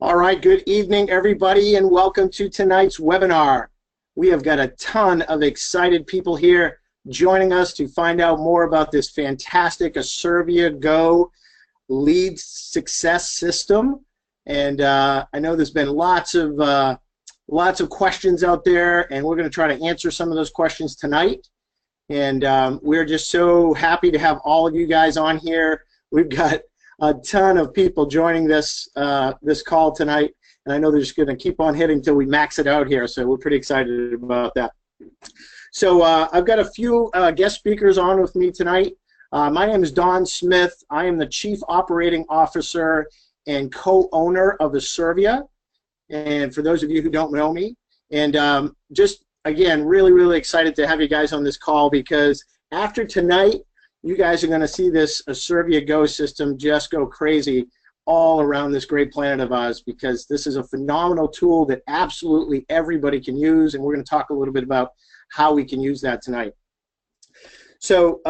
All right, good evening, everybody, and welcome to tonight's webinar. We have got a ton of excited people here joining us to find out more about this fantastic Asirvia Go lead success system. And I know there's been lots of questions out there, and we're going to try to answer some of those questions tonight. And we're just so happy to have all of you guys on here. We've got a ton of people joining this this call tonight, and I know they're just going to keep on hitting until we max it out here, so we're pretty excited about that. So I've got a few guest speakers on with me tonight. My name is Don Smith. I am the Chief Operating Officer and co-owner of Asirvia, and for those of you who don't know me, and just again, really excited to have you guys on this call, because after tonight, you guys are going to see this Asirvia Go system just go crazy all around this great planet of ours, because this is a phenomenal tool that absolutely everybody can use, and we're going to talk a little bit about how we can use that tonight. So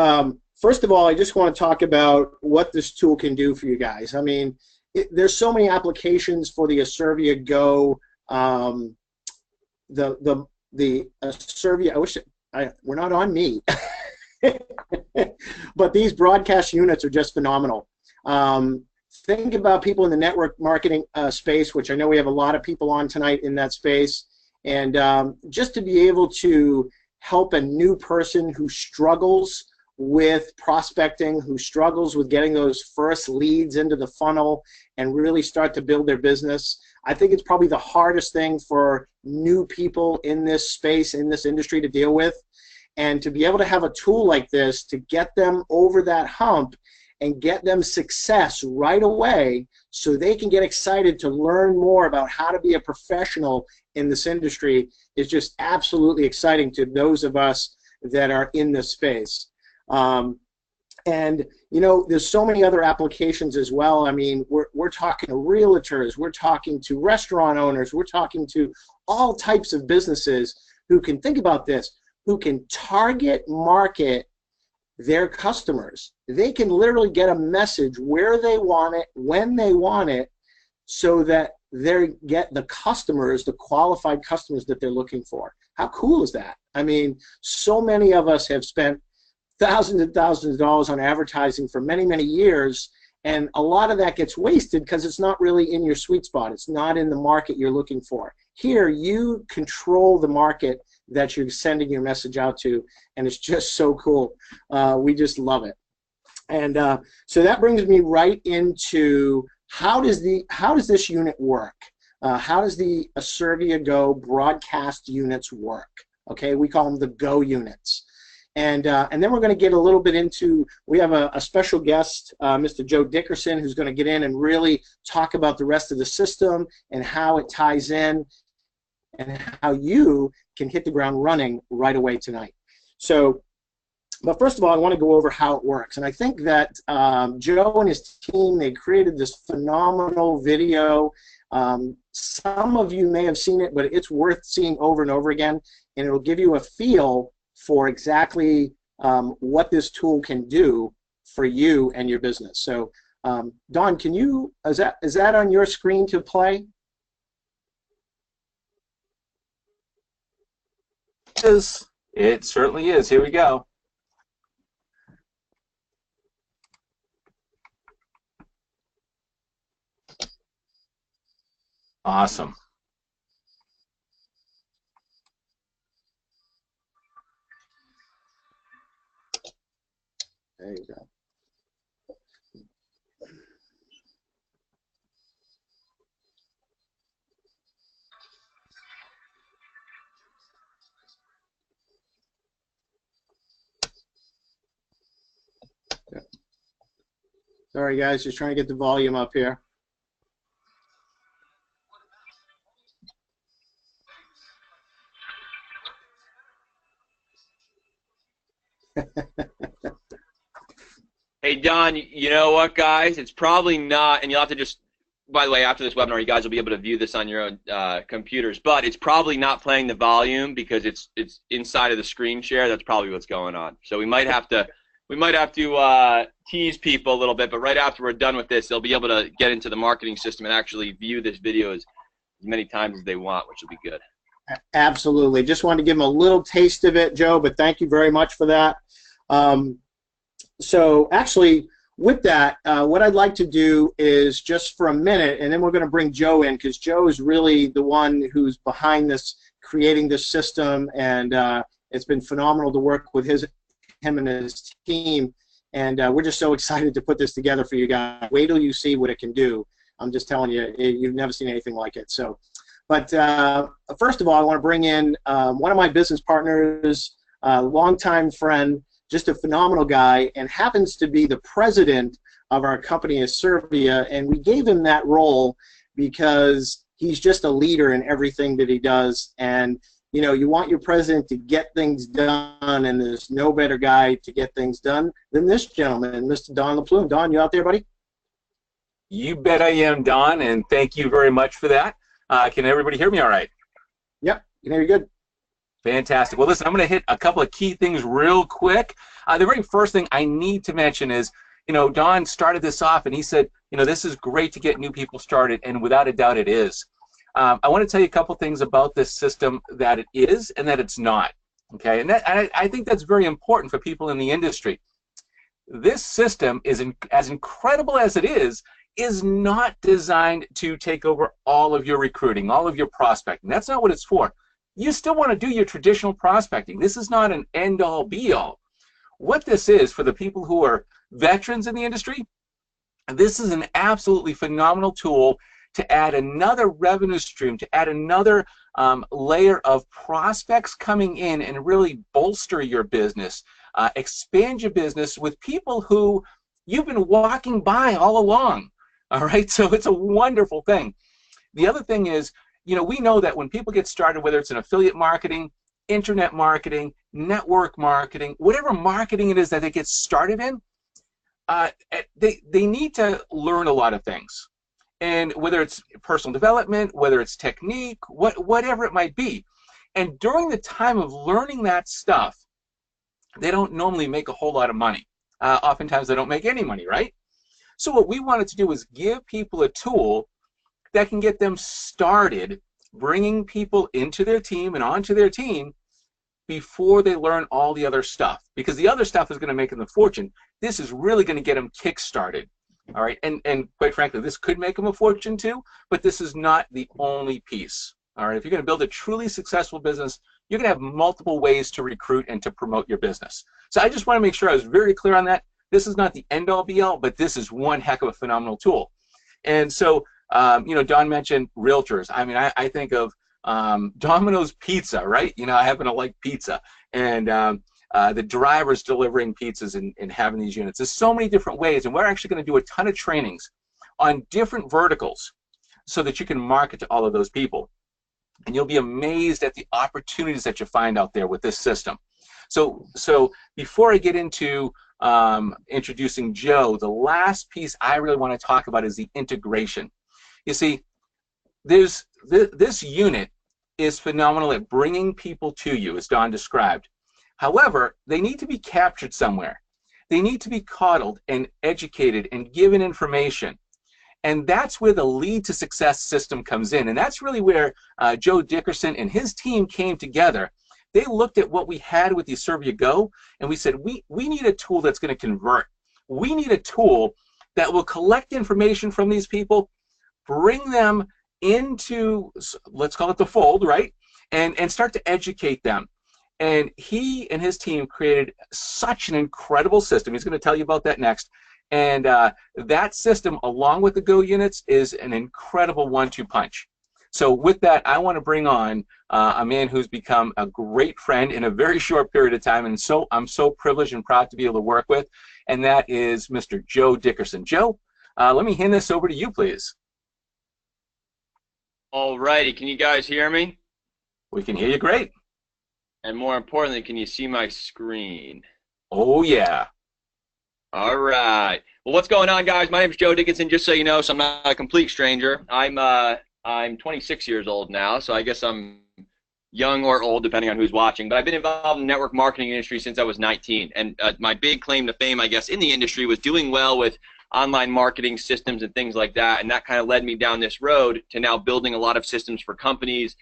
first of all, I just want to talk about what this tool can do for you guys. I mean, there's so many applications for the Asirvia Go. The Asirvia, we're not on me. But these broadcast units are just phenomenal. Think about people in the network marketing space, which I know we have a lot of people on tonight in that space, and just to be able to help a new person who struggles with prospecting, who struggles with getting those first leads into the funnel and really start to build their business. I think it's probably the hardest thing for new people in this space, in this industry, to deal with. And to be able to have a tool like this to get them over that hump and get them success right away, so they can get excited to learn more about how to be a professional in this industry, is just absolutely exciting to those of us that are in this space. And you know, there's so many other applications as well. I mean, we're talking to realtors, we're talking to restaurant owners, we're talking to all types of businesses who can, think about this, who can target market their customers. They can literally get a message where they want it, when they want it, so that they get the customers, the qualified customers that they're looking for. How cool is that? I mean, so many of us have spent thousands and thousands of dollars on advertising for many years, and a lot of that gets wasted because it's not really in your sweet spot. It's not in the market you're looking for. Here, you control the market that you're sending your message out to, and it's just so cool. We just love it. And so that brings me right into how does this unit work? How does the Asirvia Go broadcast units work? Okay, we call them the Go units. And then we're going to get a little bit into, we have a special guest, Mr. Joe Dickerson, who's going to get in and really talk about the rest of the system and how it ties in and how you can hit the ground running right away tonight. So, but first of all, I want to go over how it works. And I think that Joe and his team, they created this phenomenal video. Some of you may have seen it, but it's worth seeing over and over again, and it'll give you a feel for exactly what this tool can do for you and your business. So, Don, can you, is that on your screen to play? It certainly is. Here we go. Awesome. There you go. Sorry guys, just trying to get the volume up here. Hey Don, you know what, guys? It's probably not, and you'll have to just, by the way, after this webinar, you guys will be able to view this on your own computers, but it's probably not playing the volume because it's inside of the screen share. That's probably what's going on. So we might have to we might have to tease people a little bit, but right after we're done with this, they'll be able to get into the marketing system and actually view this video as many times as they want, which will be good. Absolutely. Just wanted to give them a little taste of it, Joe, but thank you very much for that. So actually, with that, what I'd like to do is just for a minute, and then we're going to bring Joe in, because Joe is really the one who's behind this, creating this system, and it's been phenomenal to work with him and his team, and we're just so excited to put this together for you guys. Wait till you see what it can do. I'm just telling you, you've never seen anything like it. So, but first of all, I want to bring in one of my business partners, longtime friend, just a phenomenal guy, and happens to be the president of our company, Asirvia, and we gave him that role because he's just a leader in everything that he does, and you know, you want your president to get things done, and there's no better guy to get things done than this gentleman, Mr. Don LaPlume. Don, you out there, buddy? You bet I am, Don, and thank you very much for that. Can everybody hear me all right? Yep, can hear you good. Fantastic. Well, listen, I'm going to hit a couple of key things real quick. The very first thing I need to mention is, you know, Don started this off, and he said, you know, this is great to get new people started, and without a doubt it is. I want to tell you a couple things about this system that it is and that it's not. Okay, and I think that's very important for people in the industry. This system is as incredible as it is not designed to take over all of your recruiting, all of your prospecting. That's not what it's for. You still want to do your traditional prospecting. This is not an end-all, be-all. What this is for the people who are veterans in the industry, this is an absolutely phenomenal tool to add another revenue stream, to add another layer of prospects coming in and really bolster your business, expand your business with people who you've been walking by all along. All right, so it's a wonderful thing. The other thing is, you know, we know that when people get started, whether it's in affiliate marketing, internet marketing, network marketing, whatever marketing it is that they get started in, they need to learn a lot of things. And whether it's personal development, whether it's technique, whatever it might be. And during the time of learning that stuff, they don't normally make a whole lot of money. Oftentimes they don't make any money, right? So what we wanted to do is give people a tool that can get them started bringing people into their team and onto their team before they learn all the other stuff. Because the other stuff is going to make them a fortune. This is really going to get them kick-started. All right, and quite frankly, this could make them a fortune too, but this is not the only piece. All right, if you're going to build a truly successful business, you're going to have multiple ways to recruit and to promote your business. So I just want to make sure I was very clear on that. This is not the end-all, be-all, but this is one heck of a phenomenal tool. And so, you know, Don mentioned realtors. I mean, I think of Domino's Pizza, right? You know, I happen to like pizza, and the drivers delivering pizzas and having these units. There's so many different ways, and we're actually going to do a ton of trainings on different verticals so that you can market to all of those people. And you'll be amazed at the opportunities that you find out there with this system. So before I get into introducing Joe, the last piece I really want to talk about is the integration. You see, this unit is phenomenal at bringing people to you, as Don described. However, they need to be captured somewhere. They need to be coddled and educated and given information. And that's where the Lead to Success system comes in. And that's really where Joe Dickerson and his team came together. They looked at what we had with the Asirvia Go, and we said, we need a tool that's going to convert. We need a tool that will collect information from these people, bring them into, let's call it the fold, right? And start to educate them. And he and his team created such an incredible system. He's going to tell you about that next. And that system, along with the Go units, is an incredible one-two punch. So with that, I want to bring on a man who's become a great friend in a very short period of time, and so I'm so privileged and proud to be able to work with, and that is Mr. Joe Dickerson. Joe, let me hand this over to you, please. All righty, can you guys hear me? We can hear you great. And more importantly, can you see my screen? Oh, yeah. All right. Well, what's going on, guys? My name is Joe Dickinson, just so you know, so I'm not a complete stranger. I'm 26 years old now, so I guess I'm young or old, depending on who's watching, but I've been involved in the network marketing industry since I was 19. And my big claim to fame, I guess, in the industry was doing well with online marketing systems and things like that. And that kind of led me down this road to now building a lot of systems for companies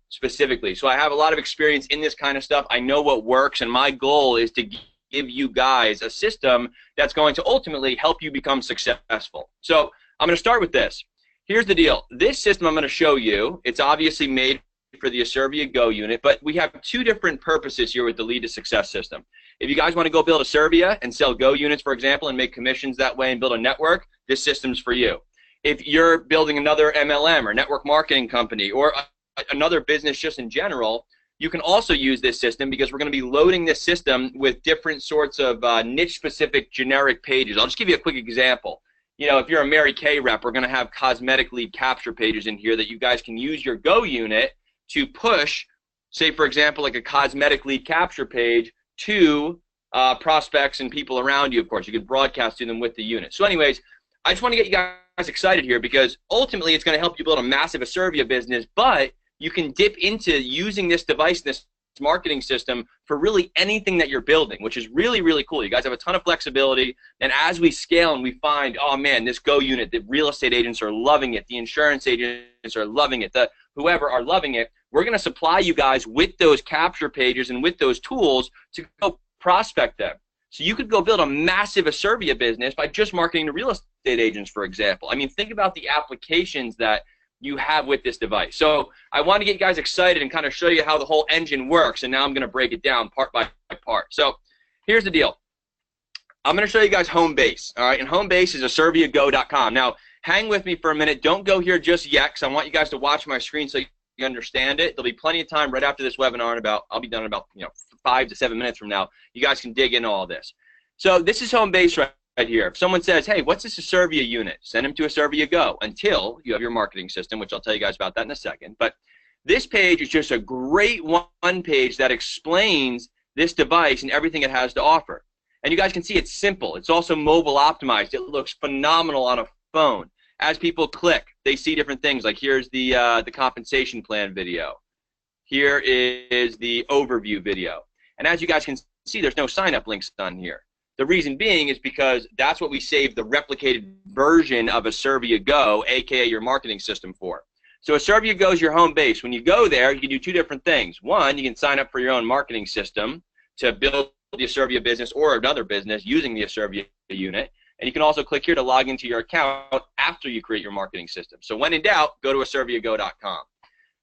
specifically. So I have a lot of experience in this kind of stuff. I know what works, and my goal is to give you guys a system that's going to ultimately help you become successful. So I'm going to start with this. Here's the deal. This system I'm going to show you, it's obviously made for the Asirvia Go unit, but we have two different purposes here with the Lead to Success system. If you guys want to go build Asirvia and sell Go units, for example, and make commissions that way and build a network, this system's for you. If you're building another MLM or network marketing company or another business just in general, you can also use this system because we're going to be loading this system with different sorts of niche-specific generic pages. I'll just give you a quick example. You know, if you're a Mary Kay rep, we're going to have cosmetic lead capture pages in here that you guys can use your Go unit to push, say, for example, like a cosmetic lead capture page to prospects and people around you, of course. You can broadcast to them with the unit. So anyways, I just want to get you guys excited here because ultimately it's going to help you build a massive Asirvia business, but you can dip into using this device, this marketing system for really anything that you're building, which is really, really cool. You guys have a ton of flexibility, and as we scale and we find, oh man, this Go unit, the real estate agents are loving it, the insurance agents are loving it, the whoever are loving it, we're going to supply you guys with those capture pages and with those tools to go prospect them. So you could go build a massive Asirvia business by just marketing to real estate agents, for example. I mean, think about the applications that you have with this device. So I want to get you guys excited and kind of show you how the whole engine works, and now I'm going to break it down part by part. So here's the deal. I'm going to show you guys home base, all right? And home base is asirviago.com. Now, hang with me for a minute. Don't go here just yet because I want you guys to watch my screen so you understand it. There'll be plenty of time right after this webinar, in about, I'll be done in about 5 to 7 minutes from now. You guys can dig into all this. So this is home base right here. If someone says, hey, what's this Asirvia unit? Send them to Asirvia Go until you have your marketing system, which I'll tell you guys about that in a second. But this page is just a great one page that explains this device and everything it has to offer. And you guys can see it's simple. It's also mobile optimized. It looks phenomenal on a phone. As people click, they see different things. Like here's the compensation plan video. Here is the overview video. And as you guys can see, there's no sign-up links on here. The reason being is because that's what we save the replicated version of Asirvia Go, aka your marketing system, for. So Asirvia Go is your home base. When you go there, you can do two different things. One, you can sign up for your own marketing system to build the Asirvia business or another business using the Asirvia unit. And you can also click here to log into your account after you create your marketing system. So when in doubt, go to asirviago.com.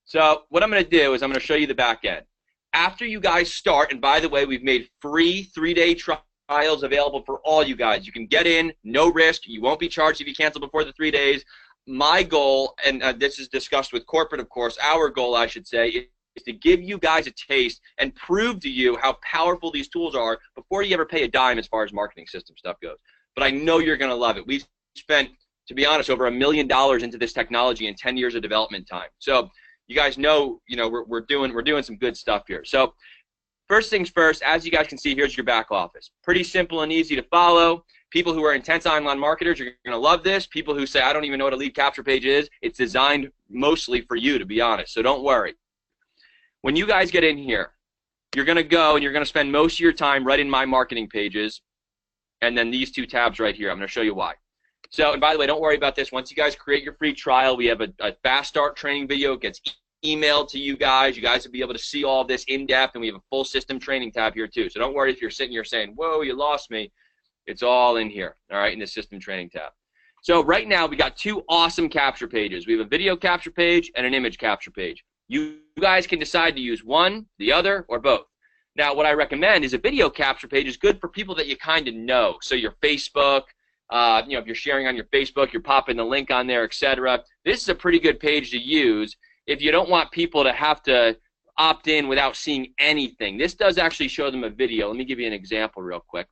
So what I'm going to do is I'm going to show you the back end. After you guys start, and by the way, we've made free 3-day trials available for all you guys. You can get in, no risk. You won't be charged if you cancel before the 3 days. My goal, and this is discussed with corporate, of course, our goal, I should say, is to give you guys a taste and prove to you how powerful these tools are before you ever pay a dime as far as marketing system stuff goes. But I know you're going to love it. We've spent, to be honest, over $1 million into this technology in 10 years of development time. So you guys know, we're doing some good stuff here. So first things first, as you guys can see, here's your back office. Pretty simple and easy to follow. People who are intense online marketers are going to love this. People who say, I don't even know what a lead capture page is, it's designed mostly for you, to be honest. So don't worry. When you guys get in here, you're going to go and you're going to spend most of your time right in my marketing pages. And then these two tabs right here, I'm going to show you why. So, and by the way, don't worry about this. Once you guys create your free trial, we have a fast start training video. It gets emailed to you guys. You guys will be able to see all this in depth, and we have a full system training tab here too. So don't worry if you're sitting here saying, whoa, you lost me. It's all in here, all right, in the system training tab. So right now we got two awesome capture pages. We have a video capture page and an image capture page. You guys can decide to use one, the other, or both. Now, what I recommend is a video capture page is good for people that you kind of know. So your Facebook, if you're sharing on your Facebook, you're popping the link on there, etc. This is a pretty good page to use if you don't want people to have to opt in without seeing anything. This does actually show them a video. Let me give you an example real quick.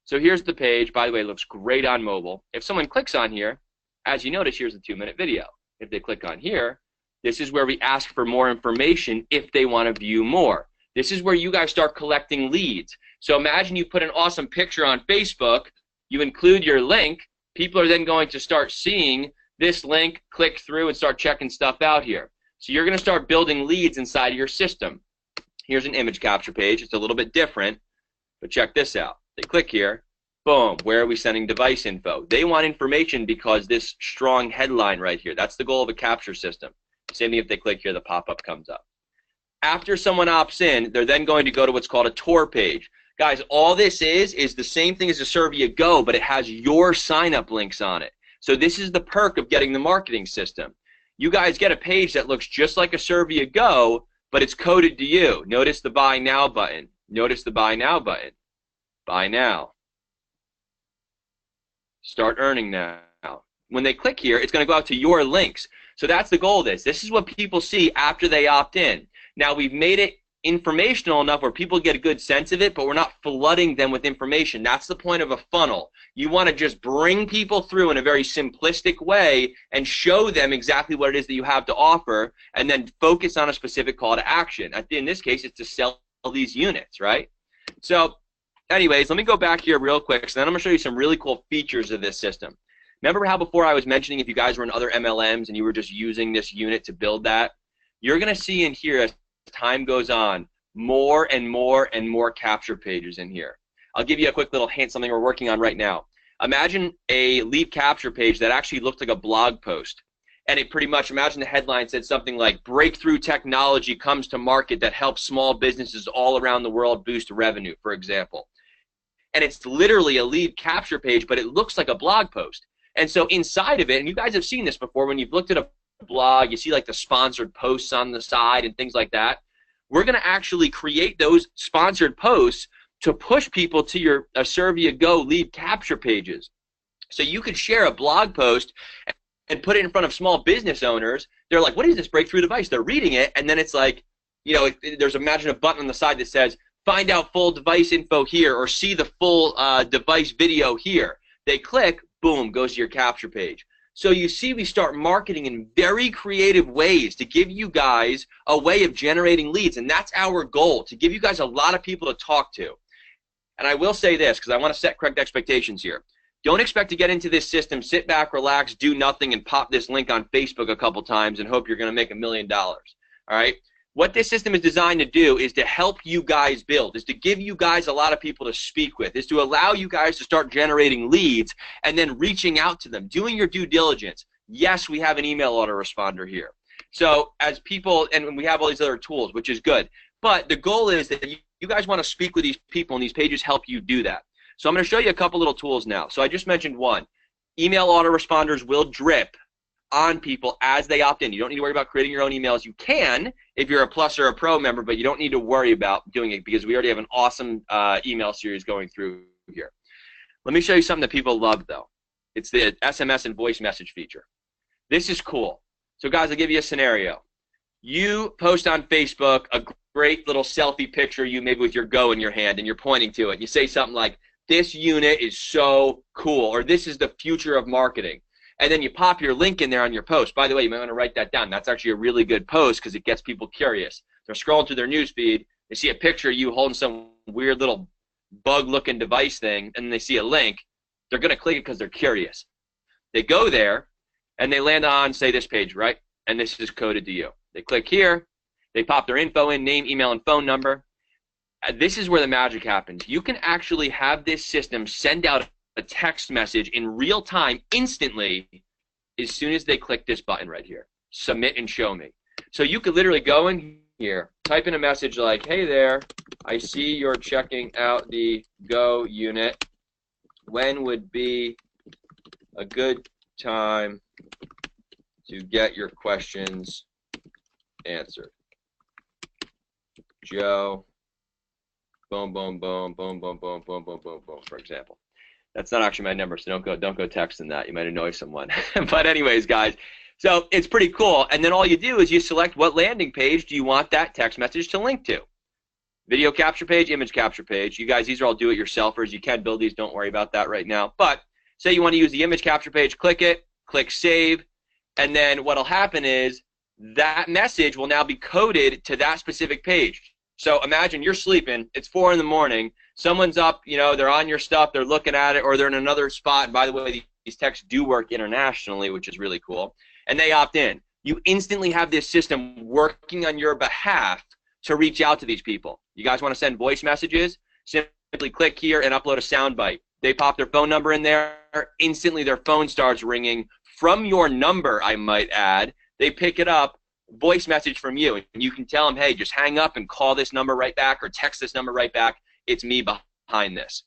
So here's the page. By the way, it looks great on mobile. If someone clicks on here, as you notice, here's a 2-minute video. If they click on here, this is where we ask for more information if they want to view more. This is where you guys start collecting leads. So imagine you put an awesome picture on Facebook, you include your link, people are then going to start seeing this link, click through, and start checking stuff out here. So you're going to start building leads inside of your system. Here's an image capture page. It's a little bit different, but check this out. They click here. Boom. Where are we sending device info? They want information because this strong headline right here. That's the goal of a capture system. Same thing if they click here, the pop-up comes up. After someone opts in, they're then going to go to what's called a tour page. Guys, all this is the same thing as Asirvia Go, but it has your sign-up links on it. So this is the perk of getting the marketing system. You guys get a page that looks just like Asirvia Go, but it's coded to you. Notice the Buy Now button. Notice the Buy Now button. Buy now. Start earning now. When they click here, it's going to go out to your links. So that's the goal of this. This is what people see after they opt in. Now, we've made it informational enough where people get a good sense of it, but we're not flooding them with information. That's the point of a funnel. You want to just bring people through in a very simplistic way and show them exactly what it is that you have to offer, and then focus on a specific call to action. In this case, it's to sell these units, right? So anyways, let me go back here real quick. So then I'm going to show you some really cool features of this system. Remember how before I was mentioning if you guys were in other MLMs and you were just using this unit to build that? You're going to see in here as time goes on more and more and more capture pages in here. I'll give you a quick little hint, something we're working on right now. Imagine a lead capture page that actually looked like a blog post. And it pretty much, imagine the headline said something like, breakthrough technology comes to market that helps small businesses all around the world boost revenue, for example. And it's literally a lead capture page, but it looks like a blog post. And so inside of it, and you guys have seen this before, when you've looked at a blog, you see like the sponsored posts on the side and things like that. We're going to actually create those sponsored posts to push people to your Asirvia Go lead capture pages. So you could share a blog post and put it in front of small business owners. They're like, what is this breakthrough device? They're reading it, and then it's like, you know, there's imagine a button on the side that says, find out full device info here, or see the full device video here. They click, boom, goes to your capture page. So you see, we start marketing in very creative ways to give you guys a way of generating leads, and that's our goal, to give you guys a lot of people to talk to. And I will say this, because I want to set correct expectations here. Don't expect to get into this system, sit back, relax, do nothing, and pop this link on Facebook a couple times and hope you're going to make $1 million. All right? What this system is designed to do is to help you guys build, is to give you guys a lot of people to speak with, is to allow you guys to start generating leads and then reaching out to them, doing your due diligence. Yes, we have an email autoresponder here. So as people, and we have all these other tools, which is good. But the goal is that you guys want to speak with these people, and these pages help you do that. So I'm going to show you a couple little tools now. So I just mentioned one. Email autoresponders will drip on people as they opt in. You don't need to worry about creating your own emails. You can if you're a Plus or a Pro member, but you don't need to worry about doing it because we already have an awesome email series going through here. Let me show you something that people love, though. It's the SMS and voice message feature. This is cool. So, guys, I'll give you a scenario. You post on Facebook a great little selfie picture, you maybe with your Go in your hand, and you're pointing to it. You say something like, this unit is so cool, or this is the future of marketing. And then you pop your link in there on your post. By the way, you might want to write that down. That's actually a really good post because it gets people curious. They're scrolling through their news feed. They see a picture of you holding some weird little bug-looking device thing, and then they see a link. They're going to click it because they're curious. They go there, and they land on, say, this page, right? And this is coded to you. They click here. They pop their info in, name, email, and phone number. This is where the magic happens. You can actually have this system send out a text message in real time, instantly, as soon as they click this button right here, submit and show me. So you could literally go in here, type in a message like, hey there, I see you're checking out the Go unit. When would be a good time to get your questions answered? Joe, boom, boom, boom, boom, boom, boom, boom, boom, boom, boom, for example. That's not actually my number, so don't go texting that. You might annoy someone. But anyways, guys, so it's pretty cool. And then all you do is you select what landing page do you want that text message to link to. Video capture page, image capture page. You guys, these are all do-it-yourselfers. You can build these. Don't worry about that right now. But say you want to use the image capture page, click it, click save, and then what will happen is that message will now be coded to that specific page. So imagine you're sleeping, it's 4 in the morning, someone's up, you know, they're on your stuff, they're looking at it, or they're in another spot. And by the way, these texts do work internationally, which is really cool. And they opt in. you instantly have this system working on your behalf to reach out to these people. You guys want to send voice messages? Simply click here and upload a soundbite. They pop their phone number in there. Instantly, their phone starts ringing from your number, I might add. They pick it up, voice message from you, and you can tell them, hey, just hang up and call this number right back or text this number right back. It's me behind this.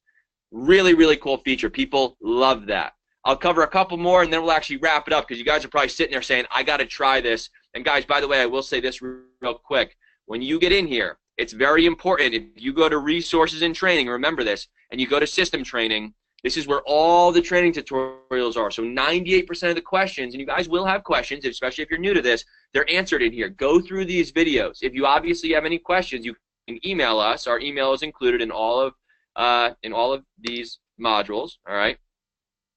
Really, really cool feature. People love that. I'll cover a couple more, and then we'll actually wrap it up because you guys are probably sitting there saying, I got to try this. And, guys, by the way, I will say this real quick. When you get in here, it's very important. If you go to resources and training, remember this, and you go to system training, this is where all the training tutorials are. So 98% of the questions, and you guys will have questions, especially if you're new to this, they're answered in here. Go through these videos. If you obviously have any questions, you can email us. Our email is included in all of these modules, all right?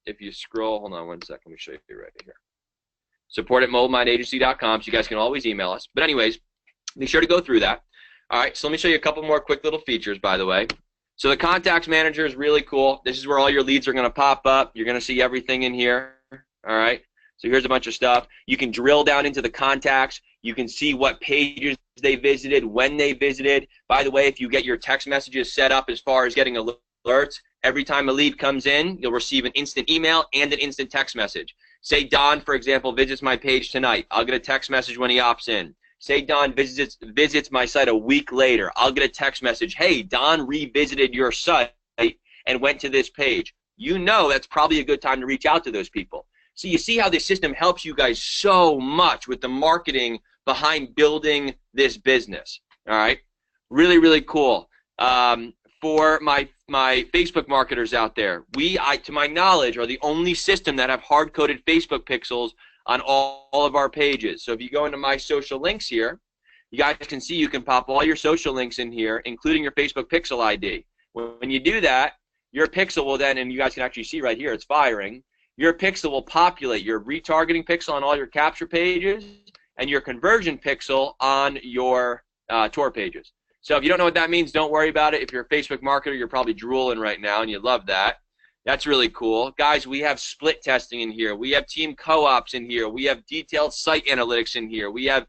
If you scroll, hold on one second, let me show you right here. support@moldmindagency.com, so you guys can always email us. But anyways, be sure to go through that. All right, so let me show you a couple more quick little features, by the way. So the contacts manager is really cool. This is where all your leads are going to pop up. You're going to see everything in here. All right, so here's a bunch of stuff. You can drill down into the contacts. You can see what pages they visited, when they visited. By the way, if you get your text messages set up as far as getting alerts, every time a lead comes in, you'll receive an instant email and an instant text message. Say Don, for example, visits my page tonight. I'll get a text message when he opts in. Say Don visits my site a week later. I'll get a text message, hey, Don revisited your site and went to this page. You know that's probably a good time to reach out to those people. So you see how this system helps you guys so much with the marketing behind building this business. All right? Really, really cool. For my Facebook marketers out there, we, to my knowledge, are the only system that have hard-coded Facebook pixels on all of our pages. So if you go into my social links here, you guys can see you can pop all your social links in here, including your Facebook pixel ID. When you do that, your pixel will then, and you guys can actually see right here, it's firing, your pixel will populate your retargeting pixel on all your capture pages and your conversion pixel on your tour pages. So if you don't know what that means, don't worry about it. If you're a Facebook marketer, you're probably drooling right now and you love that. That's really cool. Guys, we have split testing in here. We have team co-ops in here. We have detailed site analytics in here. We have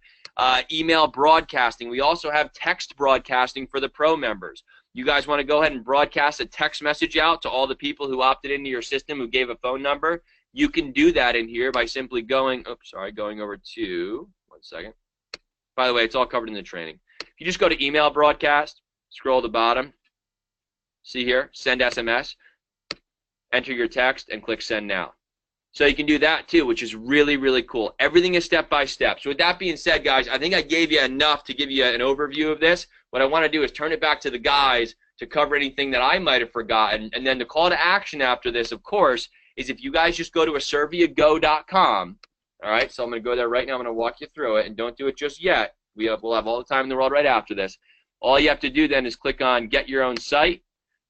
email broadcasting. We also have text broadcasting for the pro members. You guys want to go ahead and broadcast a text message out to all the people who opted into your system who gave a phone number? You can do that in here by simply going over to, one second. By the way, it's all covered in the training. If you just go to email broadcast, scroll to the bottom, see here, send SMS, enter your text, and click send now. So you can do that too, which is really, really cool. Everything is step by step. So with that being said, guys, I think I gave you enough to give you an overview of this. What I want to do is turn it back to the guys to cover anything that I might have forgotten. And then the call to action after this, of course, is if you guys just go to asirviago.com. All right, so I'm going to go there right now. I'm going to walk you through it, and don't do it just yet. We'll have all the time in the world right after this. All you have to do then is click on Get Your Own Site.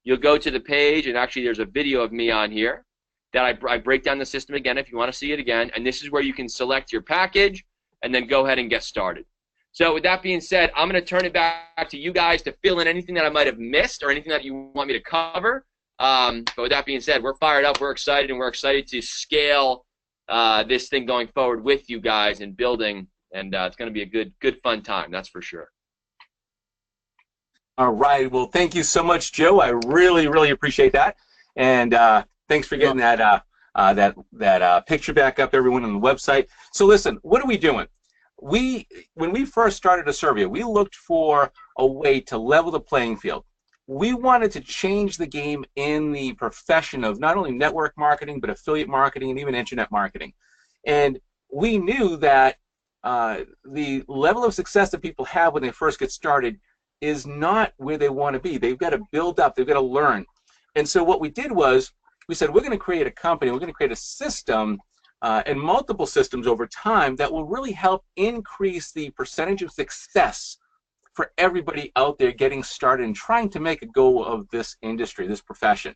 You'll go to the page, and actually there's a video of me on here that I break down the system again if you want to see it again, and this is where you can select your package and then go ahead and get started. So with that being said, I'm going to turn it back to you guys to fill in anything that I might have missed or anything that you want me to cover. But with that being said, we're fired up, we're excited, and we're excited to scale this thing going forward with you guys and building, and it's going to be a good fun time, that's for sure. All right. Well, thank you so much, Joe. I really, really appreciate that. And thanks for getting that picture back up, everyone, on the website. So listen, what are we doing? When we first started Asirvia, we looked for a way to level the playing field. We wanted to change the game in the profession of not only network marketing, but affiliate marketing and even internet marketing. And we knew that the level of success that people have when they first get started is not where they want to be. They've got to build up. They've got to learn. And so what we did was we said we're going to create a company. We're going to create a system and multiple systems over time that will really help increase the percentage of success for everybody out there getting started and trying to make a go of this industry, this profession.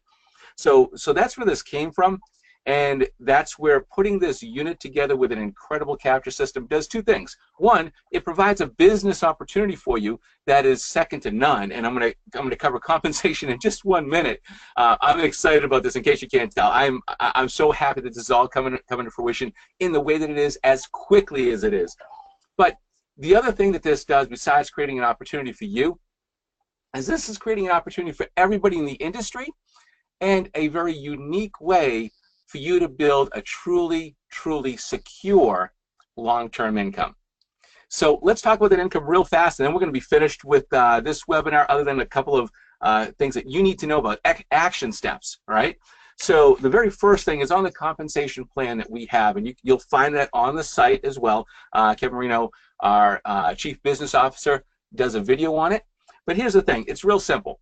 So that's where this came from. And that's where putting this unit together with an incredible capture system does two things. One, it provides a business opportunity for you that is second to none. And I'm gonna cover compensation in just 1 minute. I'm excited about this. In case you can't tell, I'm so happy that this is all coming to fruition in the way that it is, as quickly as it is. But the other thing that this does, besides creating an opportunity for you, is this is creating an opportunity for everybody in the industry, and a very unique way for you to build a truly, truly secure long-term income. So let's talk about that income real fast, and then we're going to be finished with this webinar, other than a couple of things that you need to know about, action steps, all right? So the very first thing is on the compensation plan that we have, and you'll find that on the site as well. Kevin Marino, our Chief Business Officer, does a video on it. But here's the thing, it's real simple.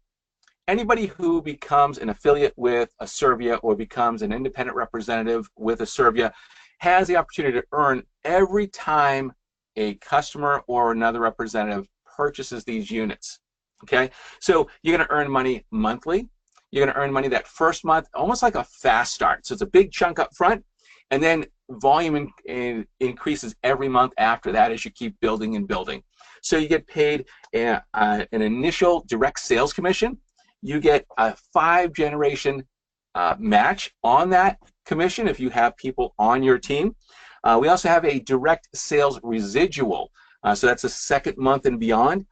Anybody who becomes an affiliate with Asirvia or becomes an independent representative with Asirvia has the opportunity to earn every time a customer or another representative purchases these units. Okay, so you're going to earn money monthly. You're going to earn money that first month, almost like a fast start. So it's a big chunk up front, and then volume increases every month after that as you keep building and building. So you get paid an initial direct sales commission. You get a 5-generation match on that commission if you have people on your team. We also have a direct sales residual. So that's the second month and beyond.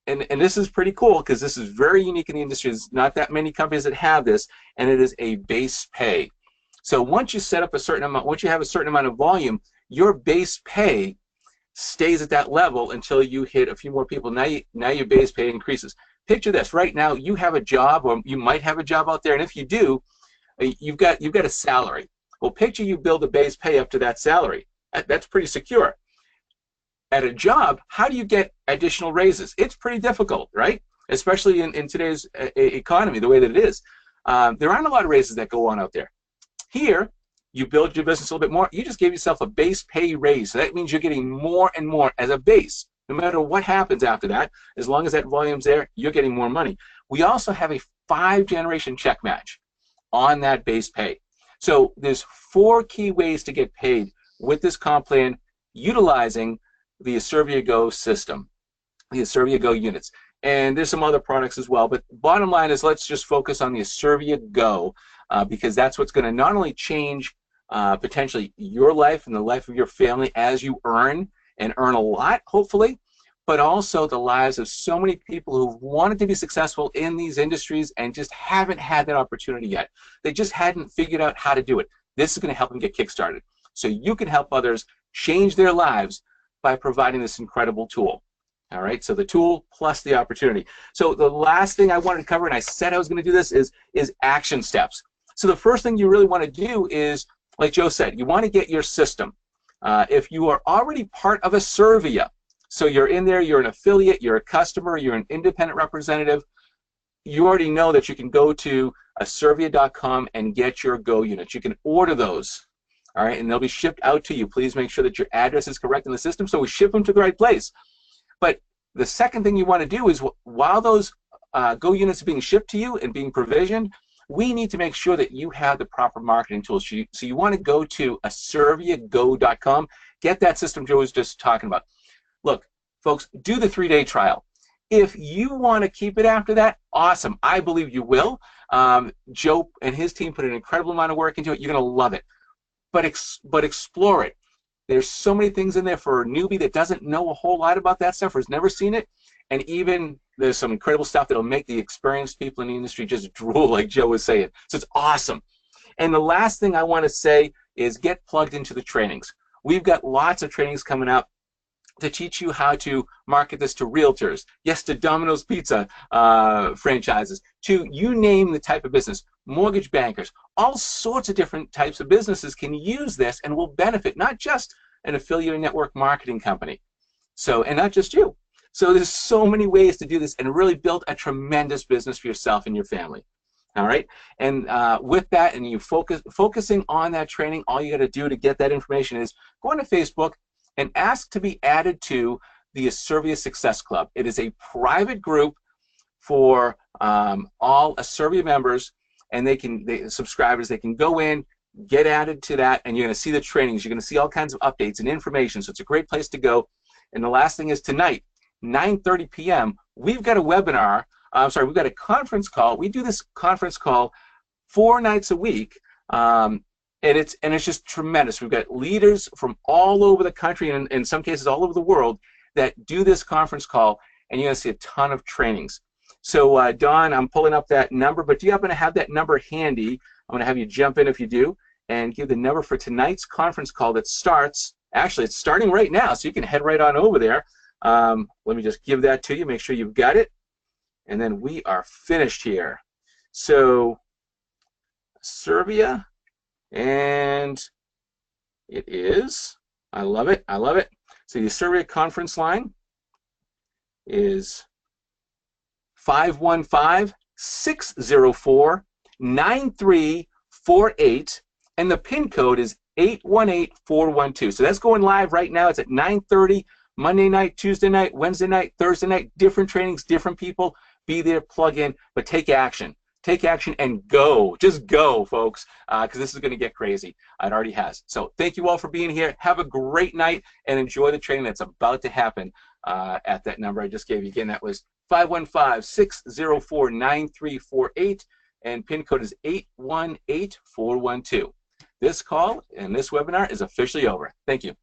And this is pretty cool because this is very unique in the industry. There's not that many companies that have this, and it is a base pay. So once you set up a certain amount, once you have a certain amount of volume, your base pay stays at that level until you hit a few more people. Now your base pay increases. Picture this, right now you have a job, or you might have a job out there, and if you do, you've got a salary. Well, picture you build a base pay up to that salary. That's pretty secure. At a job, how do you get additional raises? It's pretty difficult, right? Especially in today's economy, the way that it is. There aren't a lot of raises that go on out there. Here, you build your business a little bit more. You just gave yourself a base pay raise. So that means you're getting more and more as a base. No matter what happens after that, as long as that volume's there, you're getting more money. We also have a 5-generation check match on that base pay. So there's 4 key ways to get paid with this comp plan utilizing the Asirvia Go system, the Asirvia Go units. And there's some other products as well, but bottom line is let's just focus on the Asirvia Go because that's what's going to not only change potentially your life and the life of your family as you earn a lot, hopefully, but also the lives of so many people who wanted to be successful in these industries and just haven't had that opportunity yet. They just hadn't figured out how to do it. This is going to help them get kickstarted. So you can help others change their lives by providing this incredible tool. All right, so the tool plus the opportunity. So the last thing I wanted to cover, and I said I was going to do this, is action steps. So the first thing you really want to do is, like Joe said, you want to get your system. If you are already part of Asirvia, so you're in there, you're an affiliate, you're a customer, you're an independent representative, you already know that you can go to asirvia.com and get your Go units. You can order those, all right, and they'll be shipped out to you. Please make sure that your address is correct in the system so we ship them to the right place. But the second thing you want to do is while those Go units are being shipped to you and being provisioned, we need to make sure that you have the proper marketing tools. So you want to go to asirviago.com, get that system Joe was just talking about. Look, folks, do the 3-day trial. If you want to keep it after that, awesome. I believe you will. Joe and his team put an incredible amount of work into it. You're going to love it. But explore it. There's so many things in there for a newbie that doesn't know a whole lot about that stuff or has never seen it. And even there's some incredible stuff that will make the experienced people in the industry just drool, like Joe was saying. So it's awesome. And the last thing I want to say is get plugged into the trainings. We've got lots of trainings coming up to teach you how to market this to realtors, yes, to Domino's Pizza franchises, to you name the type of business, mortgage bankers, all sorts of different types of businesses can use this and will benefit, not just an affiliate network marketing company. So, and not just you. So there's so many ways to do this and really build a tremendous business for yourself and your family. All right, and with that, and you focusing on that training, all you got to do to get that information is go onto Facebook and ask to be added to the Asirvia Success Club. It is a private group for all Asirvia members, and subscribers. They can go in, get added to that, and you're going to see the trainings. You're going to see all kinds of updates and information, so it's a great place to go. And the last thing is tonight, 9:30 p.m., we've got a webinar. We've got a conference call. We do this conference call 4 nights a week, and it's just tremendous. We've got leaders from all over the country, and in some cases all over the world, that do this conference call, and you're going to see a ton of trainings. So, Don, I'm pulling up that number, but do you happen to have that number handy? I'm going to have you jump in if you do, and give the number for tonight's conference call that starts. Actually, it's starting right now, so you can head right on over there. Let me just give that to you, make sure you've got it, and then we are finished here. So, Asirvia, and it is, I love it, I love it. So the Asirvia conference line is 515-604-9348, and the PIN code is 818412. So that's going live right now. It's at 9:30, Monday night, Tuesday night, Wednesday night, Thursday night, different trainings, different people. Be there, plug in, but take action. Take action and go. Just go, folks, because this is going to get crazy. It already has. So thank you all for being here. Have a great night and enjoy the training that's about to happen at that number I just gave you. Again, that was 515-604-9348, and PIN code is 818412. This call and this webinar is officially over. Thank you.